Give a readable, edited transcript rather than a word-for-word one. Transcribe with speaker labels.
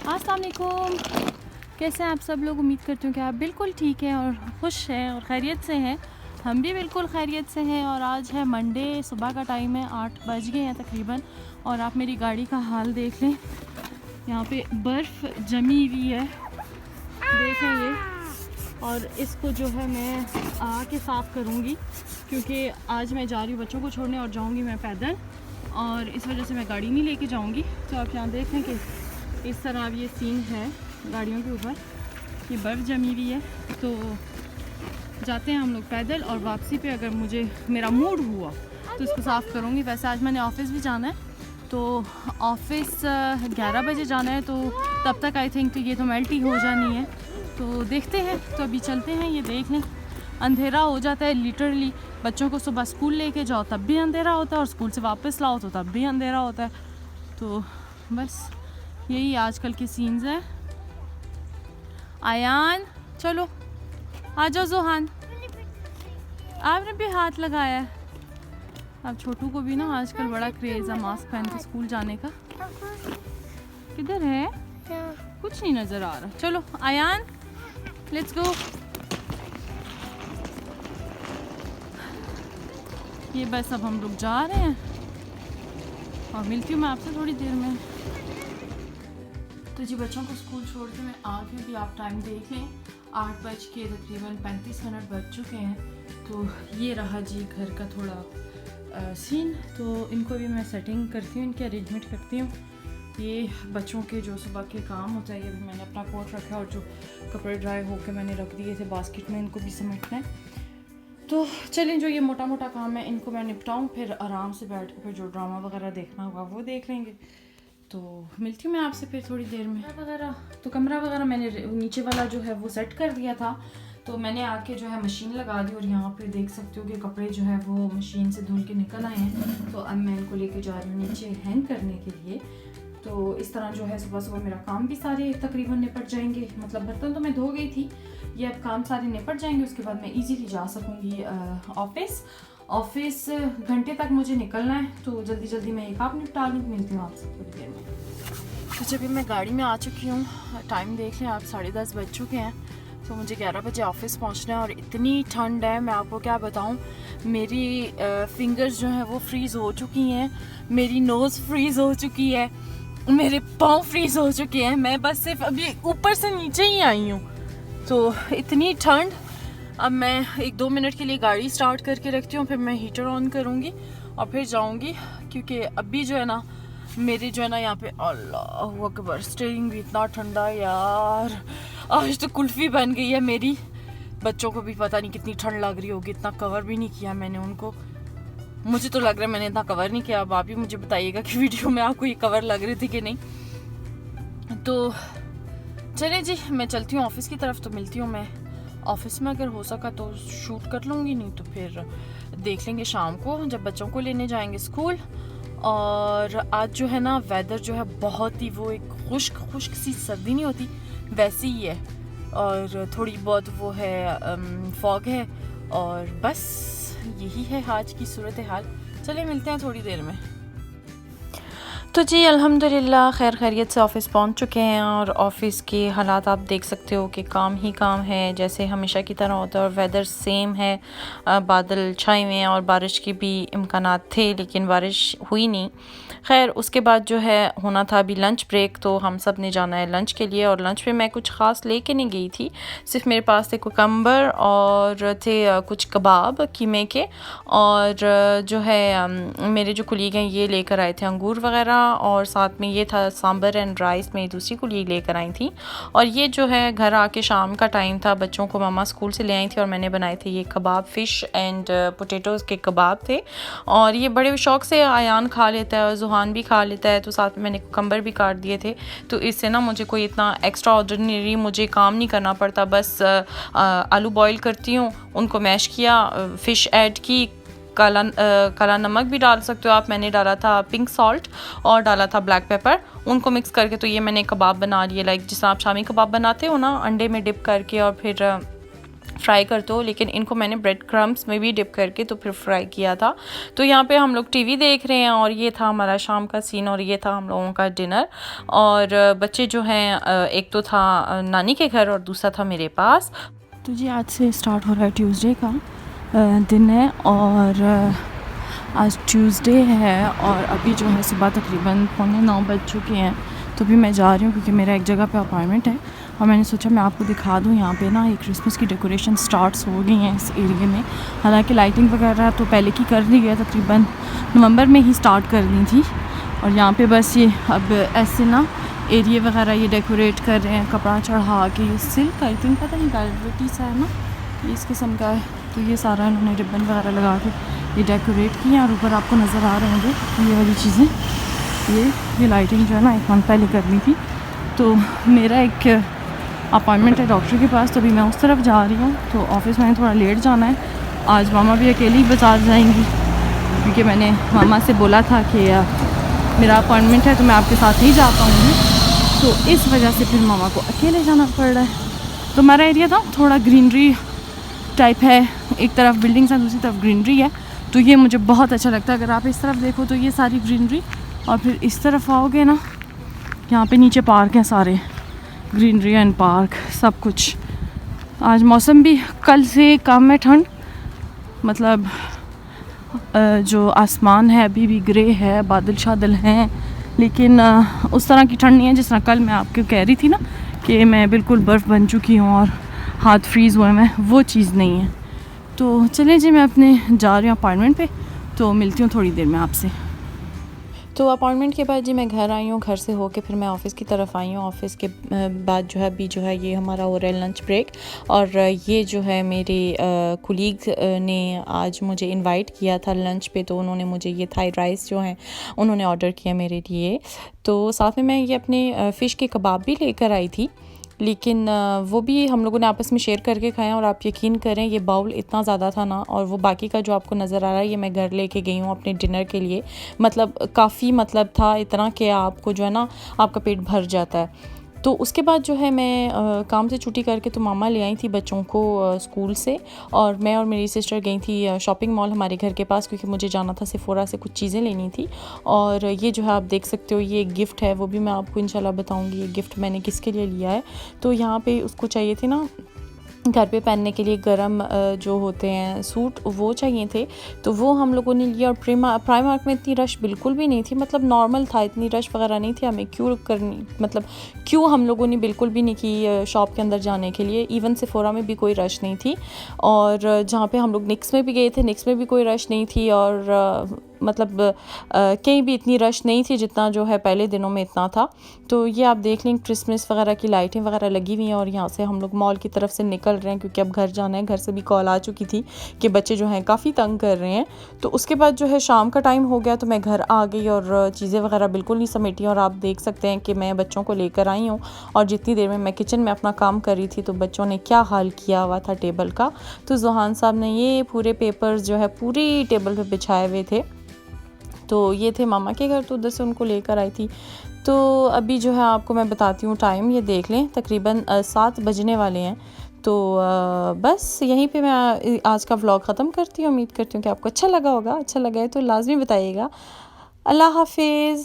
Speaker 1: अस्सलाम वालेकुम। कैसे हैं आप सब लोग? उम्मीद करती हूँ कि आप बिल्कुल ठीक हैं और खुश हैं और खैरियत से हैं। हम भी बिल्कुल खैरियत से हैं। और आज है मंडे, सुबह का टाइम है, 8 बज गए हैं तकरीबन। और आप मेरी गाड़ी का हाल देख लें, यहाँ पे बर्फ़ जमी हुई है, देखें ये। और इसको जो है मैं आके साफ़ करूँगी, क्योंकि आज मैं जा रही हूँ बच्चों को छोड़ने और जाऊँगी मैं पैदल, और इस वजह से मैं गाड़ी नहीं लेके जाऊँगी। तो आप यहाँ देखें कि इस तरह अब ये सीन है गाड़ियों के ऊपर, ये बर्फ़ जमी हुई है। तो जाते हैं हम लोग पैदल, और वापसी पे अगर मेरा मूड हुआ तो इसको साफ़ करूँगी। वैसे आज मैंने ऑफ़िस भी जाना है, तो ऑफ़िस 11 बजे जाना है, तो तब तक आई थिंक तो ये तो मेल्ट ही हो जानी है। तो देखते हैं, तो अभी चलते हैं। ये देख लें, अंधेरा हो जाता है लिटरली। बच्चों को सुबह स्कूल लेके जाओ तब भी अंधेरा होता है, और स्कूल से वापस लाओ तो तब भी अंधेरा होता है। तो बस यही आजकल के सीन्स हैं। आयान चलो आ जाओ। जोहान आपने भी हाथ लगाया है। अब छोटू को भी ना आजकल बड़ा क्रेज़ है मास्क पहन के स्कूल जाने का। किधर है? कुछ नहीं नज़र आ रहा। चलो आयान लेट्स गो। ये बस अब हम लोग जा रहे हैं, और मिलती हूँ मैं आपसे थोड़ी देर में। तो जी बच्चों को स्कूल छोड़ के मैं आ गई भी। आप टाइम देख लें, 8 बज के तकरीबन 35 मिनट बज चुके हैं। तो ये रहा जी घर का थोड़ा सीन। तो इनको भी मैं सेटिंग करती हूँ, इनकी अरेंजमेंट करती हूँ। ये बच्चों के जो सुबह के काम होता है, ये भी मैंने अपना कोट रखा, और जो कपड़े ड्राई होकर मैंने रख दिए थे बास्केट में, इनको भी समेटना है। तो चलें, जो ये मोटा मोटा काम है इनको मैं निपटाऊँ, फिर आराम से बैठ के फिर जो ड्रामा वगैरह देखना होगा वो देख लेंगे। तो मिलती हूँ मैं आपसे फिर थोड़ी देर में। तो कमरा वगैरह मैंने नीचे वाला जो है वो सेट कर दिया था। तो मैंने आके जो है मशीन लगा दी, और यहाँ पे देख सकते हो कि कपड़े जो है वो मशीन से धुल के निकल आए हैं। तो अब मैं इनको लेके जा रही हूँ नीचे हैंग करने के लिए। तो इस तरह जो है सुबह सुबह मेरा काम भी सारे तकरीबन निपट जाएंगे। मतलब बर्तन तो मैं धो गई थी, ये अब काम सारे निपट जाएंगे। उसके बाद मैं इजीली जा सकूँगी ऑफिस घंटे तक मुझे निकलना है। तो जल्दी जल्दी मैं ये काम निपटा लूँ। मिलती हूँ आपसे थोड़ी देर में। तो जब मैं गाड़ी में आ चुकी हूँ, टाइम देख लें आप, 10:30 बज चुके हैं। तो मुझे 11 बजे ऑफिस पहुँचना है, और इतनी ठंड है मैं आपको क्या बताऊँ। मेरी फिंगर्स जो हैं वो फ्रीज़ हो चुकी हैं, मेरी नोज़ फ्रीज़ हो चुकी है, मेरे पाँव फ्रीज़ हो चुके हैं। मैं बस सिर्फ अभी ऊपर से नीचे ही आई हूँ। तो इतनी ठंड। अब मैं 1-2 मिनट के लिए गाड़ी स्टार्ट करके रखती हूँ, फिर मैं हीटर ऑन करूँगी और फिर जाऊँगी। क्योंकि अभी जो है ना मेरे जो है ना यहाँ पे, अल्लाह अकबर, स्टीयरिंग भी इतना ठंडा यार। आज तो कुल्फ़ी बन गई है मेरी। बच्चों को भी पता नहीं कितनी ठंड लग रही होगी, इतना कवर भी नहीं किया मैंने उनको। मुझे तो लग रहा है मैंने इतना कवर नहीं किया। अब आप ही मुझे बताइएगा कि वीडियो में आपको ये कवर लग रही थी कि नहीं। तो चलिए जी, मैं चलती हूँ ऑफिस की तरफ। तो मिलती हूँ मैं ऑफिस में। अगर हो सका तो शूट कर लूँगी, नहीं तो फिर देख लेंगे शाम को जब बच्चों को लेने जाएंगे स्कूल। और आज जो है ना वेदर जो है बहुत ही, वो एक खुश्क सी सर्दी नहीं होती वैसी ही है, और थोड़ी बहुत वो है फॉग है, और बस यही है आज की सूरत हाल। चलिए मिलते हैं थोड़ी देर में। तो जी अल्हम्दुलिल्लाह खैर खैरियत से ऑफ़िस पहुंच चुके हैं, और ऑफ़िस के हालात आप देख सकते हो कि काम ही काम है जैसे हमेशा की तरह होता है। और वेदर सेम है, बादल छाए हुए हैं, और बारिश की भी इम्कानात थे लेकिन बारिश हुई नहीं। खैर उसके बाद जो है होना था अभी लंच ब्रेक, तो हम सब ने जाना है लंच के लिए। और लंच पे मैं कुछ ख़ास लेके नहीं गई थी, सिर्फ मेरे पास थे कुकम्बर और थे कुछ कबाब कीमे के, और जो है मेरे जो कुलीग हैं ये लेकर आए थे अंगूर वगैरह, और साथ में ये था सांबर एंड राइस मेरी दूसरी कुलीग लेकर आई थी। और ये जो है घर आके शाम का टाइम था, बच्चों को मामा स्कूल से ले आई थी, और मैंने बनाए थे ये कबाब, फ़िश एंड पोटैटोज़ के कबाब थे। और ये बड़े शौक़ से आयान खा लेता है और जुहान भी खा लेता है, तो साथ में मैंने कुकम्बर भी काट दिए थे। तो इससे ना मुझे कोई इतना एक्स्ट्रा ऑर्डिनरी मुझे काम नहीं करना पड़ता। बस आलू बॉईल करती हूँ, उनको मैश किया, फ़िश ऐड की, काला नमक भी डाल सकते हो आप, मैंने डाला था पिंक सॉल्ट और डाला था ब्लैक पेपर, उनको मिक्स करके तो ये मैंने कबाब बना लिए। लाइक जिस आप शामी कबाब बनाते हो ना, अंडे में डिप करके और फिर फ्राई करते हो, लेकिन इनको मैंने ब्रेड क्रम्स में भी डिप करके तो फिर फ्राई किया था। तो यहाँ पे हम लोग टीवी देख रहे हैं और ये था हमारा शाम का सीन और ये था हम लोगों का डिनर। और बच्चे जो हैं एक तो था नानी के घर और दूसरा था मेरे पास। तो जी आज से स्टार्ट हो रहा है ट्यूसडे का दिन है और आज ट्यूसडे है और अभी जो है सुबह तकरीबन 8:45 बज चुके हैं। तो भी मैं जा रही हूँ क्योंकि मेरा एक जगह पे अपॉइंटमेंट है और मैंने सोचा मैं आपको दिखा दूँ। यहाँ पे ना ये क्रिसमस की डेकोरेशन स्टार्ट्स हो गई हैं इस एरिया में। हालांकि लाइटिंग वगैरह तो पहले की कर दी गई, तकरीबन नवंबर में ही स्टार्ट कर दी थी। और यहाँ पे बस ये अब ऐसे ना एरिया वगैरह ये डेकोरेट कर रहे हैं, कपड़ा चढ़ा के। ये सिल्क आई थिंक पता नहीं वेलवेटी सा है ना, इस किस्म का है। तो ये सारा इन्होंने रिबन वगैरह लगा के ये डेकोरेट किया और ऊपर आपको नज़र आ रहे होंगे ये वाली चीज़ें। ये लाइटिंग जो है ना 1 मंथ पहले करनी थी। तो मेरा एक अपॉइंटमेंट है डॉक्टर के पास, तो अभी मैं उस तरफ जा रही हूँ। तो ऑफ़िस में थोड़ा लेट जाना है। आज मामा भी अकेली ही बाज़ार जाएंगी क्योंकि मैंने मामा से बोला था कि मेरा अपॉइंटमेंट है तो मैं आपके साथ नहीं जा पाऊँगी, तो इस वजह से फिर मामा को अकेले जाना पड़ रहा है। तो हमारा एरिया था थोड़ा ग्रीनरी टाइप है, एक तरफ बिल्डिंग्स है दूसरी तरफ ग्रीनरी है। तो ये मुझे बहुत अच्छा लगता है। अगर आप इस तरफ देखो तो ये सारी ग्रीनरी और फिर इस तरफ आओगे ना, यहाँ पे नीचे पार्क हैं सारे, ग्रीनरी एंड पार्क सब कुछ। आज मौसम भी कल से कम है ठंड, मतलब जो आसमान है अभी भी ग्रे है, बादल शादल हैं, लेकिन उस तरह की ठंड नहीं है जिस तरह कल मैं आपको कह रही थी ना कि मैं बिल्कुल बर्फ़ बन चुकी हूँ और हाथ फ्रीज़ हुए हैं, वो चीज़ नहीं है। तो चलें जी, मैं अपने जा रही हूँ अपॉइंटमेंट पे, तो मिलती हूँ थोड़ी देर में आपसे। तो अपॉइंटमेंट के बाद जी मैं घर आई हूँ, घर से होके फिर मैं ऑफ़िस की तरफ आई हूँ। ऑफ़िस के बाद जो है अभी जो है ये हमारा हो रहा है लंच ब्रेक। और ये जो है मेरे कुलीग ने आज मुझे इनवाइट किया था लंच पे, तो उन्होंने मुझे ये थाई राइस जो है उन्होंने ऑर्डर किया मेरे लिए। तो साथ में मैं ये अपने फ़िश के कबाब भी लेकर आई थी, लेकिन वो भी हम लोगों ने आपस में शेयर करके खाया। और आप यकीन करें ये बाउल इतना ज़्यादा था ना, और वो बाकी का जो आपको नज़र आ रहा है ये मैं घर लेके गई हूँ अपने डिनर के लिए। मतलब काफ़ी मतलब था इतना कि आपको जो है ना आपका पेट भर जाता है। तो उसके बाद जो है मैं काम से छुट्टी करके तो मामा ले आई थी बच्चों को स्कूल से, और मैं और मेरी सिस्टर गई थी शॉपिंग मॉल हमारे घर के पास, क्योंकि मुझे जाना था सेफोरा से कुछ चीज़ें लेनी थी। और ये जो है आप देख सकते हो ये एक गिफ्ट है, वो भी मैं आपको इंशाल्लाह बताऊंगी ये गिफ्ट मैंने किसके लिए लिया है। तो यहाँ पे उसको चाहिए थे ना घर पे पहनने के लिए गरम जो होते हैं सूट, वो चाहिए थे, तो वो हम लोगों ने लिया। और प्राइमार्क में इतनी रश बिल्कुल भी नहीं थी, मतलब नॉर्मल था, इतनी रश वगैरह नहीं थी। हमें क्यों हम लोगों ने बिल्कुल भी नहीं की शॉप के अंदर जाने के लिए। इवन सेफोरा में भी कोई रश नहीं थी, और जहाँ पे हम लोग निक्स में भी गए थे निक्स में भी कोई रश नहीं थी, और मतलब कहीं भी इतनी रश नहीं थी जितना जो है पहले दिनों में इतना था। तो ये आप देख लें क्रिसमस वगैरह की लाइटें वगैरह लगी हुई हैं। और यहाँ से हम लोग मॉल की तरफ से निकल रहे हैं क्योंकि अब घर जाना है। घर से भी कॉल आ चुकी थी कि बच्चे जो हैं काफ़ी तंग कर रहे हैं। तो उसके बाद जो है शाम का टाइम हो गया, तो मैं घर आ गई और चीज़ें वगैरह बिल्कुल नहीं समेटी। और आप देख सकते हैं कि मैं बच्चों को लेकर आई हूँ, और जितनी देर में मैं किचन में अपना काम कर रही थी तो बच्चों ने क्या हाल किया हुआ था टेबल का। तो जोहान साहब ने ये पूरे पेपर्स जो है पूरी टेबल पर बिछाए हुए थे। तो ये थे मामा के घर, तो उधर से उनको लेकर आई थी। तो अभी जो है आपको मैं बताती हूँ टाइम, ये देख लें तकरीबन 7 बजने वाले हैं। तो बस यहीं पे मैं आज का व्लॉग ख़त्म करती हूँ। उम्मीद करती हूँ कि आपको अच्छा लगा होगा। अच्छा लगा है तो लाजमी बताइएगा। अल्लाह हाफिज़।